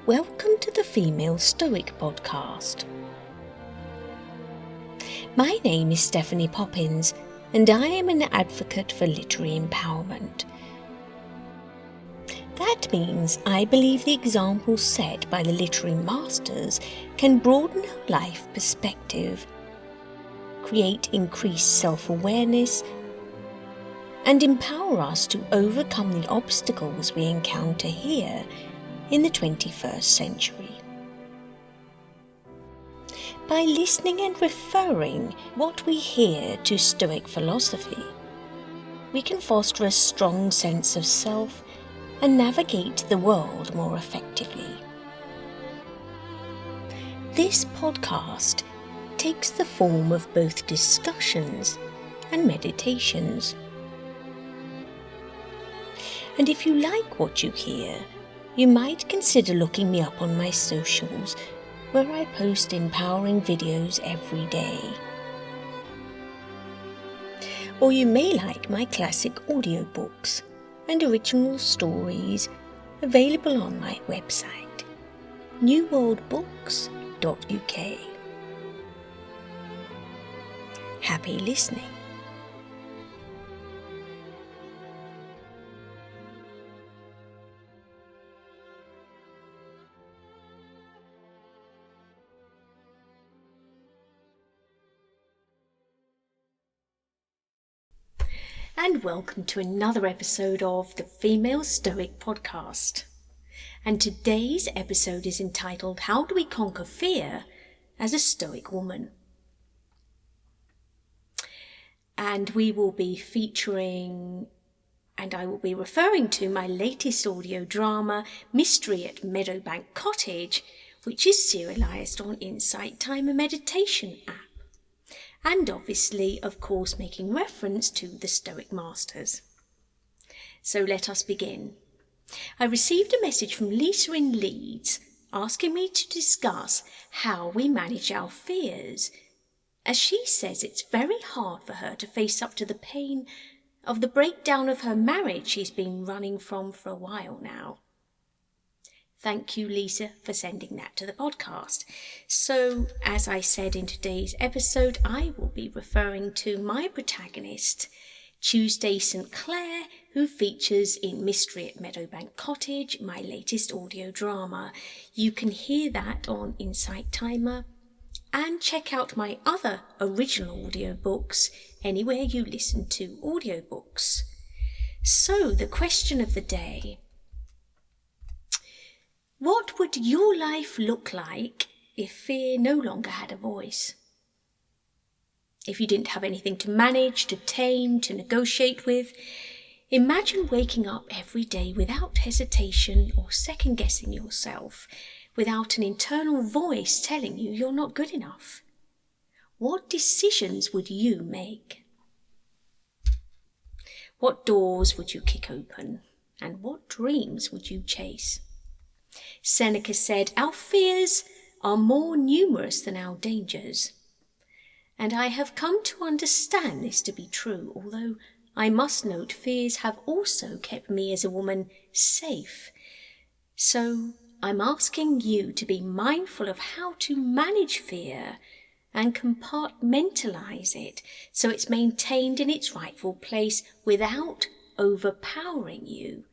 Welcome to the Female Stoic Podcast. My name is Stephanie Poppins, and I am an advocate for literary empowerment. That means I believe the examples set by the literary masters can broaden our life perspective, create increased self-awareness, and empower us to overcome the obstacles we encounter here in the 21st century. By listening and referring what we hear to Stoic philosophy, we can foster a strong sense of self and navigate the world more effectively. This podcast takes the form of both discussions and meditations. And if you like what you hear, you might consider looking me up on my socials, where I post empowering videos every day. Or you may like my classic audiobooks and original stories available on my website, newworldbooks.uk. Happy listening. And welcome to another episode of the Female Stoic Podcast. And today's episode is entitled, How Do We Conquer Fear as a Stoic Woman? And we will be featuring, and I will be referring to my latest audio drama, Mystery at Meadowbank Cottage, which is serialised on Insight Timer Meditation app. And obviously, of course, making reference to the Stoic Masters. So let us begin. I received a message from Lisa in Leeds asking me to discuss how we manage our fears, as she says it's very hard for her to face up to the pain of the breakdown of her marriage she's been running from for a while now. Thank you, Lisa, for sending that to the podcast. So, as I said in today's episode, I will be referring to my protagonist, Tuesday St Clair, who features in Mystery at Meadowbank Cottage, my latest audio drama. You can hear that on Insight Timer, and check out my other original audiobooks anywhere you listen to audiobooks. So, the question of the day: what would your life look like if fear no longer had a voice? If you didn't have anything to manage, to tame, to negotiate with, imagine waking up every day without hesitation or second-guessing yourself, without an internal voice telling you you're not good enough. What decisions would you make? What doors would you kick open? And what dreams would you chase? Seneca said, our fears are more numerous than our dangers. And I have come to understand this to be true, although I must note fears have also kept me as a woman safe. So I'm asking you to be mindful of how to manage fear and compartmentalize it so it's maintained in its rightful place without overpowering you,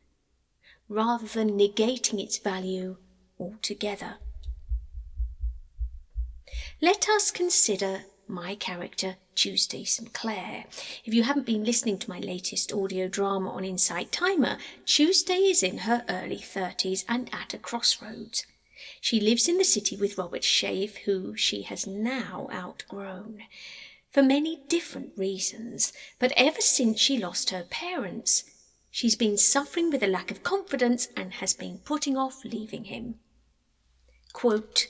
rather than negating its value altogether. Let us consider my character, Tuesday St Clair. If you haven't been listening to my latest audio drama on Insight Timer, Tuesday is in her early 30s and at a crossroads. She lives in the city with Robert Shave, who she has now outgrown, for many different reasons, but ever since she lost her parents, she's been suffering with a lack of confidence and has been putting off leaving him. Quote,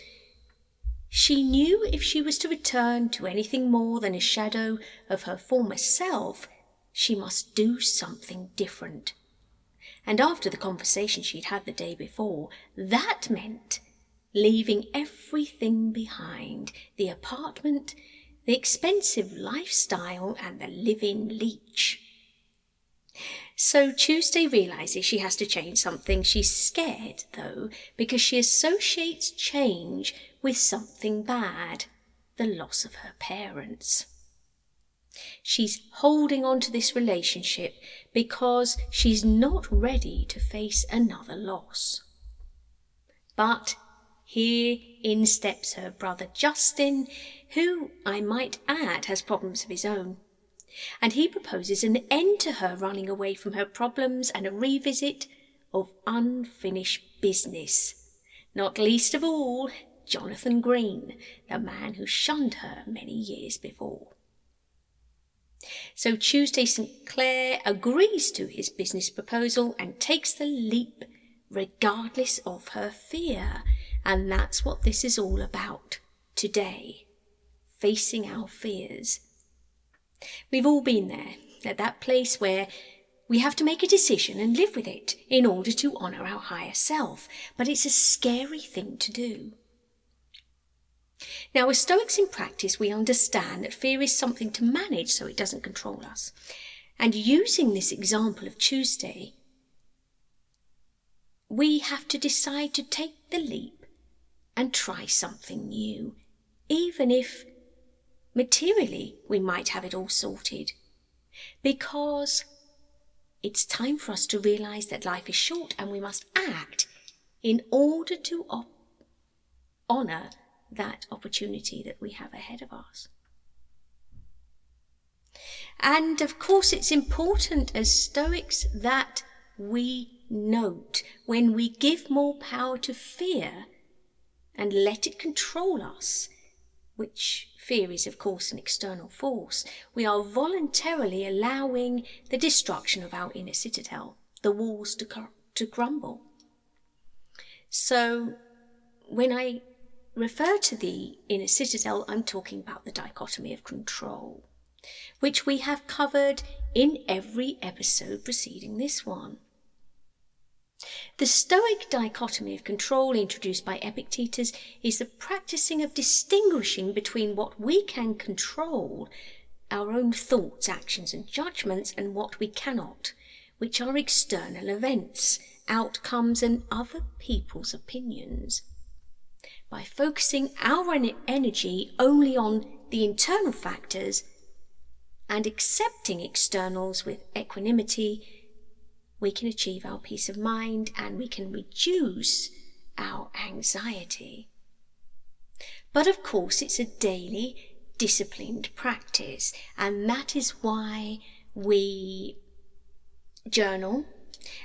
she knew if she was to return to anything more than a shadow of her former self, she must do something different. And after the conversation she'd had the day before, that meant leaving everything behind: the apartment, the expensive lifestyle, and the live-in leech. So Tuesday realises she has to change something. She's scared, though, because she associates change with something bad, the loss of her parents. She's holding on to this relationship because she's not ready to face another loss. But here in steps her brother Justin, who, I might add, has problems of his own. And he proposes an end to her running away from her problems and a revisit of unfinished business. Not least of all, Jonathan Green, the man who shunned her many years before. So Tuesday St Clair agrees to his business proposal and takes the leap regardless of her fear. And that's what this is all about today, facing our fears. We've all been there, at that place where we have to make a decision and live with it in order to honour our higher self. But it's a scary thing to do. Now, as Stoics in practice, we understand that fear is something to manage so it doesn't control us. And using this example of Tuesday, we have to decide to take the leap and try something new, even if materially we might have it all sorted. Because it's time for us to realise that life is short and we must act in order to honour that opportunity that we have ahead of us. And of course it's important as Stoics that we note when we give more power to fear and let it control us, which fear is of course an external force, we are voluntarily allowing the destruction of our inner citadel, the walls to crumble. So when I refer to the inner citadel, I'm talking about the dichotomy of control, which we have covered in every episode preceding this one. The Stoic dichotomy of control introduced by Epictetus is the practicing of distinguishing between what we can control, our own thoughts, actions and judgments, and what we cannot, which are external events, outcomes and other people's opinions. By focusing our energy only on the internal factors and accepting externals with equanimity, we can achieve our peace of mind and we can reduce our anxiety. But of course, it's a daily, disciplined practice, and that is why we journal,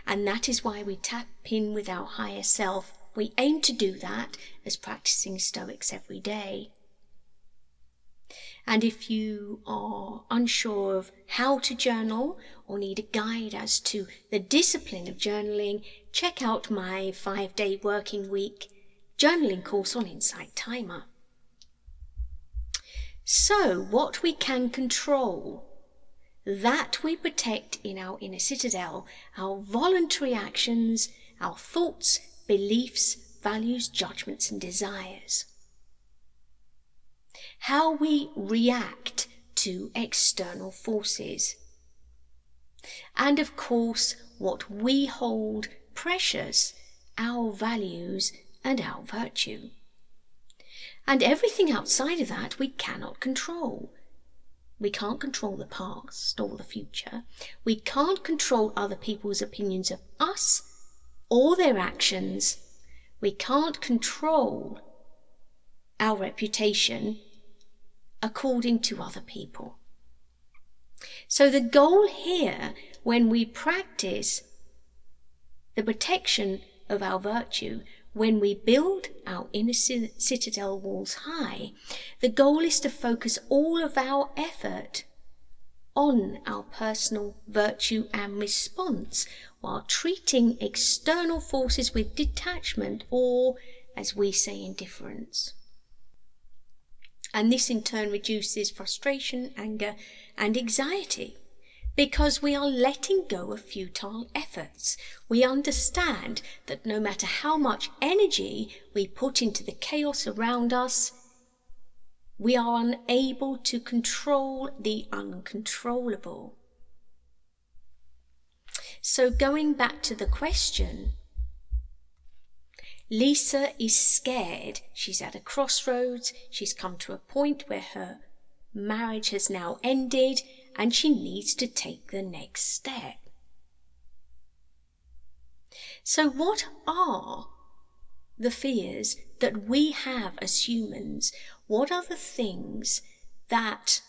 and that is why we tap in with our higher self. We aim to do that as practicing Stoics every day. And if you are unsure of how to journal or need a guide as to the discipline of journaling, check out my 5-day working week journaling course on Insight Timer. So, what we can control, that we protect in our inner citadel, our voluntary actions, our thoughts, beliefs, values, judgments and desires. How we react to external forces. And of course, what we hold precious, our values and our virtue. And everything outside of that we cannot control. We can't control the past or the future. We can't control other people's opinions of us or their actions. We can't control our reputation according to other people. So the goal here, when we practice the protection of our virtue, when we build our inner citadel walls high, the goal is to focus all of our effort on our personal virtue and response, while treating external forces with detachment or, as we say, indifference. And this in turn reduces frustration, anger and anxiety, because we are letting go of futile efforts. We understand that no matter how much energy we put into the chaos around us, we are unable to control the uncontrollable. So going back to the question, Lisa is scared. She's at a crossroads. She's come to a point where her marriage has now ended and she needs to take the next step. So what are the fears that we have as humans? What are the things that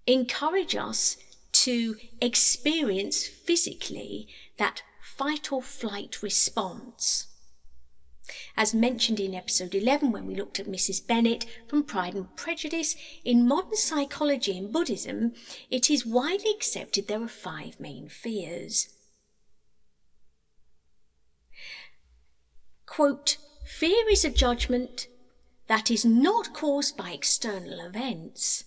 encourage us to experience physically that fight or flight response? As mentioned in episode 11 when we looked at Mrs. Bennet from Pride and Prejudice, in modern psychology and Buddhism, it is widely accepted there are 5 main fears. Quote, "Fear is a judgment that is not caused by external events,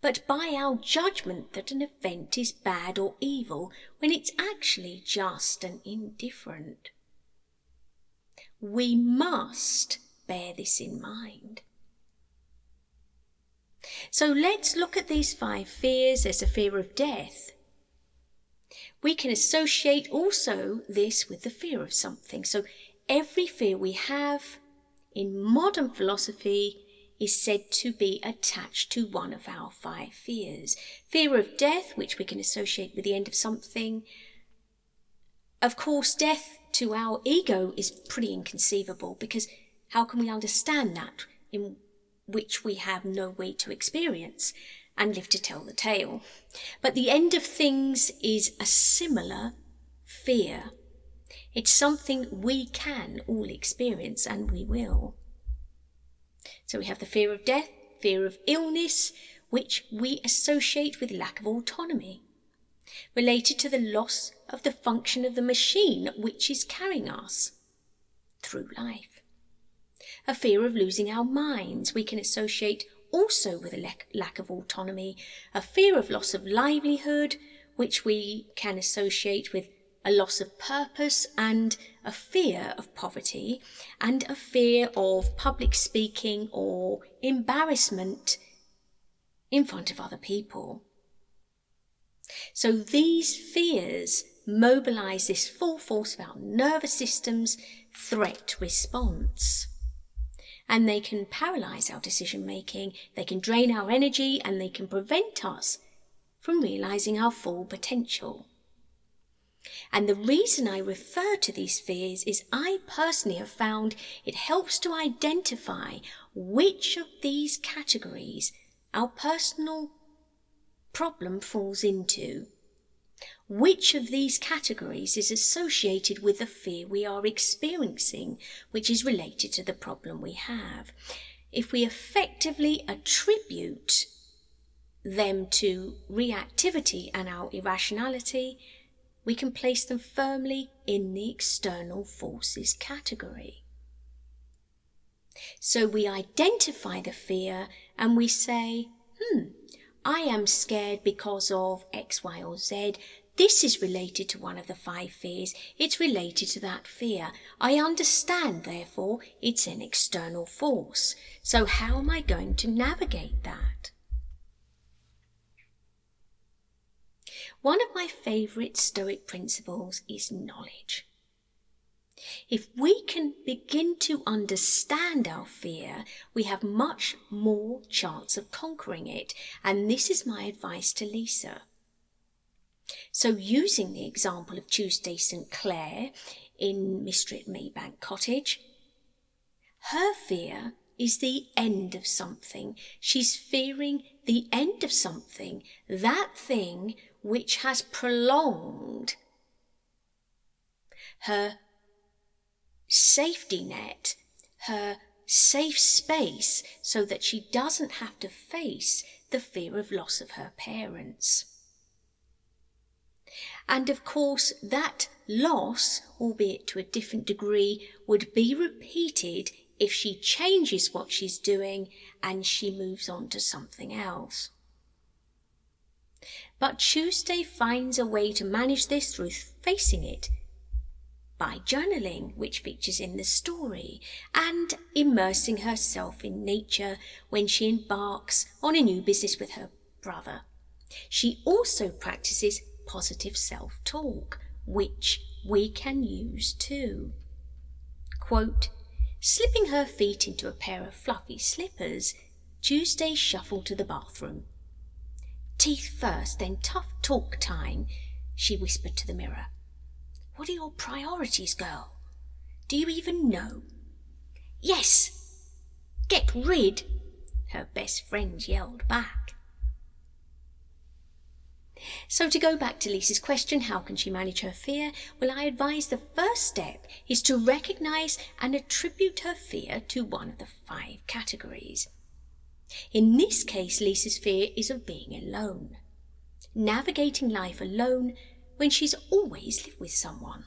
but by our judgment that an event is bad or evil when it's actually just and indifferent." We must bear this in mind. So let's look at these 5 fears. There's a fear of death. We can associate also this with the fear of something. So every fear we have in modern philosophy is said to be attached to one of our 5 fears. Fear of death, which we can associate with the end of something. Of course, death to our ego is pretty inconceivable, because how can we understand that in which we have no way to experience and live to tell the tale? But the end of things is a similar fear. It's something we can all experience, and we will. So we have the fear of death, fear of illness, which we associate with lack of autonomy, related to the loss of the function of the machine which is carrying us through life. A fear of losing our minds we can associate also with a lack of autonomy. A fear of loss of livelihood, which we can associate with a loss of purpose, and a fear of poverty, and a fear of public speaking or embarrassment in front of other people. So these fears mobilize this full force of our nervous system's threat response. And they can paralyze our decision making, they can drain our energy, and they can prevent us from realizing our full potential. And the reason I refer to these fears is I personally have found it helps to identify which of these categories our personal problem falls into. Which of these categories is associated with the fear we are experiencing, which is related to the problem we have. If we effectively attribute them to reactivity and our irrationality, we can place them firmly in the external forces category. So we identify the fear and we say, I am scared because of X, Y, or Z. This is related to one of the 5 fears. It's related to that fear. I understand, therefore, it's an external force. So how am I going to navigate that? One of my favourite Stoic principles is knowledge. If we can begin to understand our fear, we have much more chance of conquering it. And this is my advice to Lisa. So using the example of Tuesday St Clair in Mystery at Maybank Cottage, her fear is the end of something. She's fearing the end of something, that thing which has prolonged her safety net, her safe space, so that she doesn't have to face the fear of loss of her parents. And of course, that loss, albeit to a different degree, would be repeated if she changes what she's doing and she moves on to something else. But Tuesday finds a way to manage this through facing it by journaling, which features in the story, and immersing herself in nature when she embarks on a new business with her brother. She also practices positive self-talk, which we can use too. Quote, slipping her feet into a pair of fluffy slippers, Tuesday shuffled to the bathroom. Teeth first, then tough talk time, she whispered to the mirror. What are your priorities, girl? Do you even know? Yes! Get rid! Her best friend yelled back. So to go back to Lisa's question, how can she manage her fear? Well, I advise the first step is to recognise and attribute her fear to one of the 5 categories. In this case, Lisa's fear is of being alone. Navigating life alone when she's always lived with someone.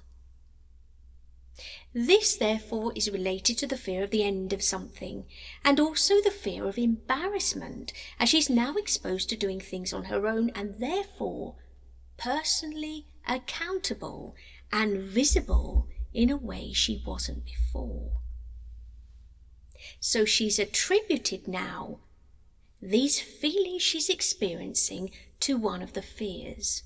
This, therefore, is related to the fear of the end of something, and also the fear of embarrassment, as she's now exposed to doing things on her own and therefore personally accountable and visible in a way she wasn't before. So she's attributed now these feelings she's experiencing to one of the fears.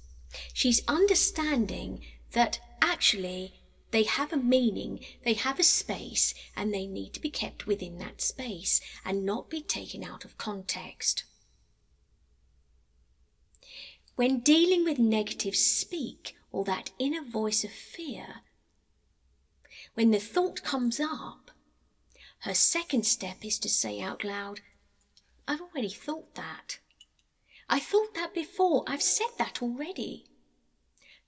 She's understanding that actually they have a meaning, they have a space, and they need to be kept within that space and not be taken out of context. When dealing with negative speak or that inner voice of fear, when the thought comes up, her second step is to say out loud, I've already thought that. I thought that before. I've said that already.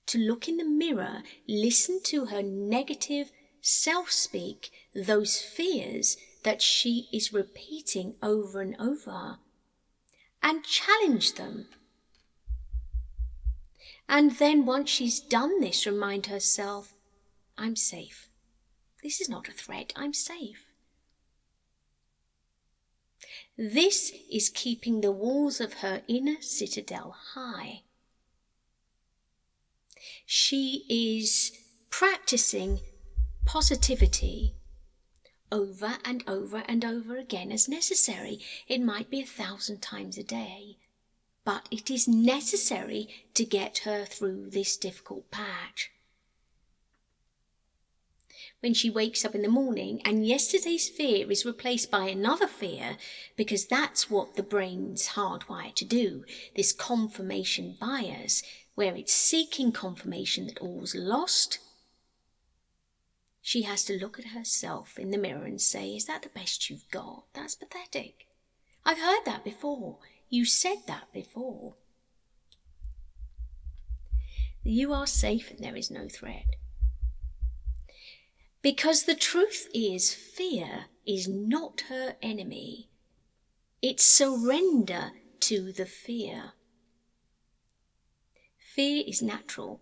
To look in the mirror, listen to her negative self-speak, those fears that she is repeating over and over, and challenge them. And then once she's done this, remind herself, I'm safe. This is not a threat. I'm safe. This is keeping the walls of her inner citadel high. She is practicing positivity over and over and over again as necessary. It might be 1,000 times a day, but it is necessary to get her through this difficult patch. When she wakes up in the morning and yesterday's fear is replaced by another fear, because that's what the brain's hardwired to do, this confirmation bias, where it's seeking confirmation that all's lost, she has to look at herself in the mirror and say, is that the best you've got? That's pathetic. I've heard that before. You said that before. You are safe and there is no threat. Because the truth is, fear is not her enemy. It's surrender to the fear. Fear is natural,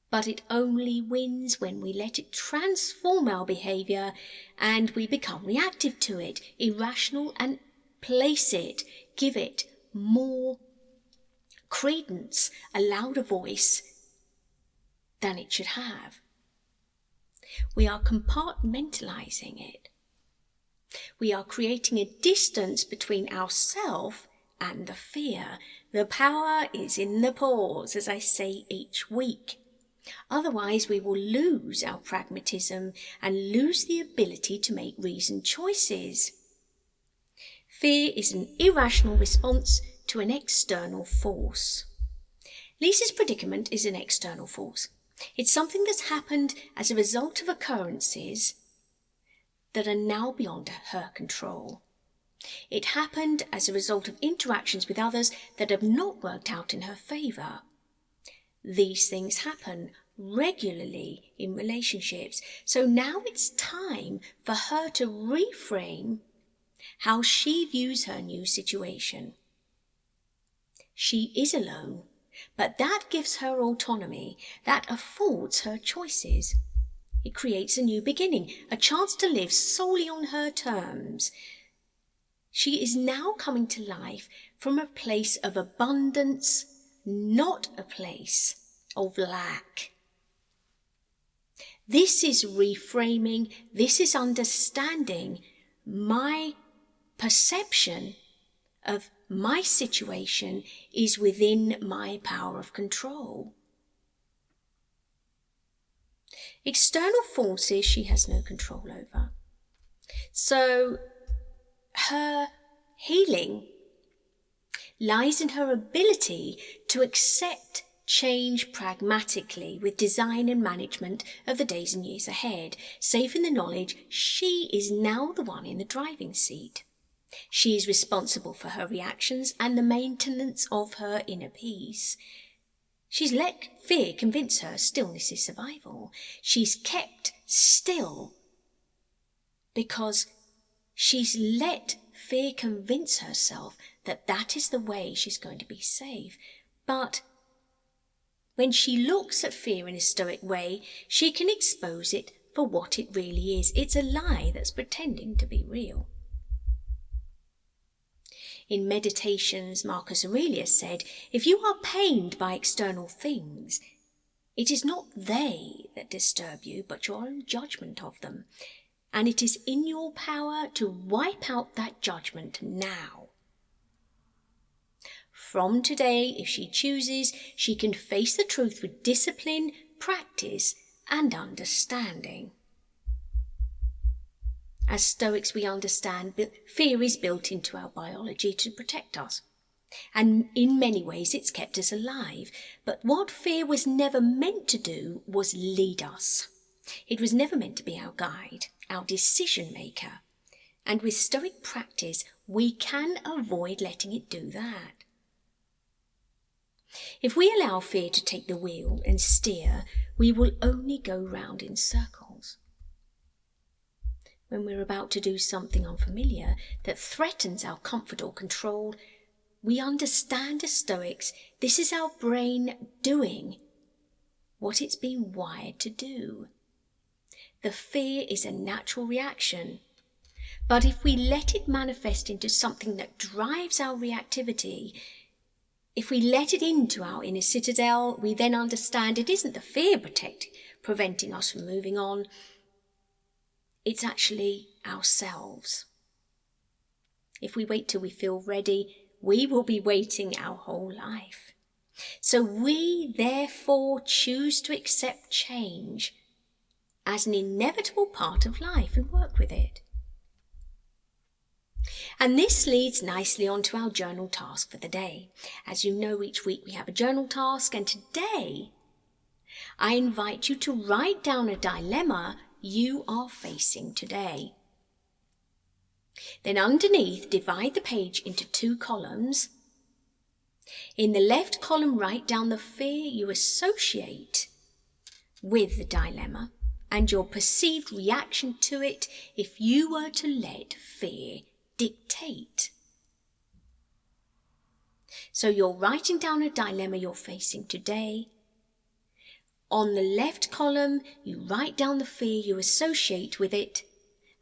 but it only wins when we let it transform our behaviour and we become reactive to it, irrational, and give it more credence, a louder voice than it should have. We are compartmentalizing it. We are creating a distance between ourselves and the fear. The power is in the pause, as I say each week. Otherwise, we will lose our pragmatism and lose the ability to make reasoned choices. Fear is an irrational response to an external force. Lisa's predicament is an external force. It's something that's happened as a result of occurrences that are now beyond her control. It happened as a result of interactions with others that have not worked out in her favour. These things happen regularly in relationships, so now it's time for her to reframe how she views her new situation. She is alone, but that gives her autonomy, that affords her choices. It creates a new beginning, a chance to live solely on her terms. She is now coming to life from a place of abundance, not a place of lack. This is reframing, this is understanding my perception of my situation is within my power of control. External forces she has no control over. So her healing lies in her ability to accept change pragmatically with design and management of the days and years ahead, safe in the knowledge she is now the one in the driving seat. She is responsible for her reactions and the maintenance of her inner peace. She's let fear convince her stillness is survival. She's kept still because she's let fear convince herself that that is the way she's going to be safe. But when she looks at fear in a stoic way, she can expose it for what it really is. It's a lie that's pretending to be real. In Meditations, Marcus Aurelius said, if you are pained by external things, it is not they that disturb you, but your own judgment of them. And it is in your power to wipe out that judgment now. From today, if she chooses, she can face the truth with discipline, practice, and understanding. As Stoics, we understand fear is built into our biology to protect us. And in many ways, it's kept us alive. But what fear was never meant to do was lead us. It was never meant to be our guide, our decision maker. And with Stoic practice, we can avoid letting it do that. If we allow fear to take the wheel and steer, we will only go round in circles. When we're about to do something unfamiliar that threatens our comfort or control, we understand as Stoics, this is our brain doing what it's been wired to do. The fear is a natural reaction, but if we let it manifest into something that drives our reactivity, if we let it into our inner citadel, we then understand it isn't the fear preventing us from moving on. It's actually ourselves. If we wait till we feel ready, we will be waiting our whole life. So we therefore choose to accept change as an inevitable part of life and work with it. And this leads nicely onto our journal task for the day. As you know, each week we have a journal task, and today I invite you to write down a dilemma you are facing today. Then underneath, divide the page into 2 columns. In the left column, write down the fear you associate with the dilemma and your perceived reaction to it if you were to let fear dictate. So you're writing down a dilemma you're facing today. On the left column, you write down the fear you associate with it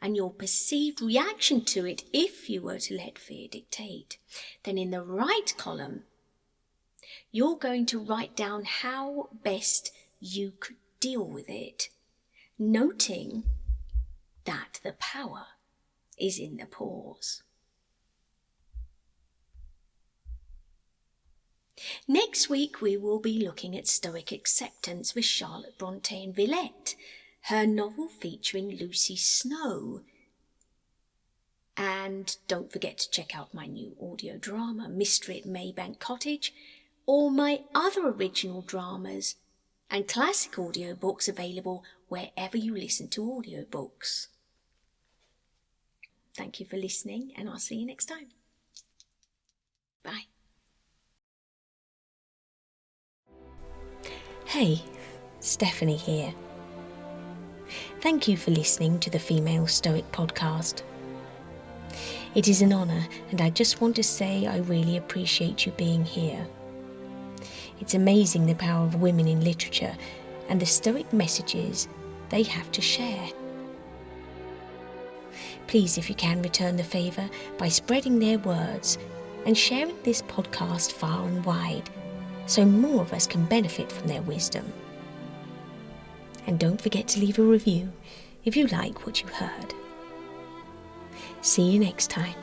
and your perceived reaction to it if you were to let fear dictate. Then in the right column, you're going to write down how best you could deal with it, noting that the power is in the pause. Next week we will be looking at Stoic acceptance with Charlotte Bronte and Villette, her novel featuring Lucy Snow. And don't forget to check out my new audio drama, Mystery at atMaybank Cottage, or my other original dramas and classic audiobooks available wherever you listen to audiobooks. Thank you for listening, and I'll see you next time. Bye. Hey, Stephanie here. Thank you for listening to the Female Stoic Podcast. It is an honour, and I just want to say I really appreciate you being here. It's amazing the power of women in literature and the Stoic messages they have to share. Please, if you can, return the favour by spreading their words and sharing this podcast far and wide so more of us can benefit from their wisdom. And don't forget to leave a review if you like what you heard. See you next time.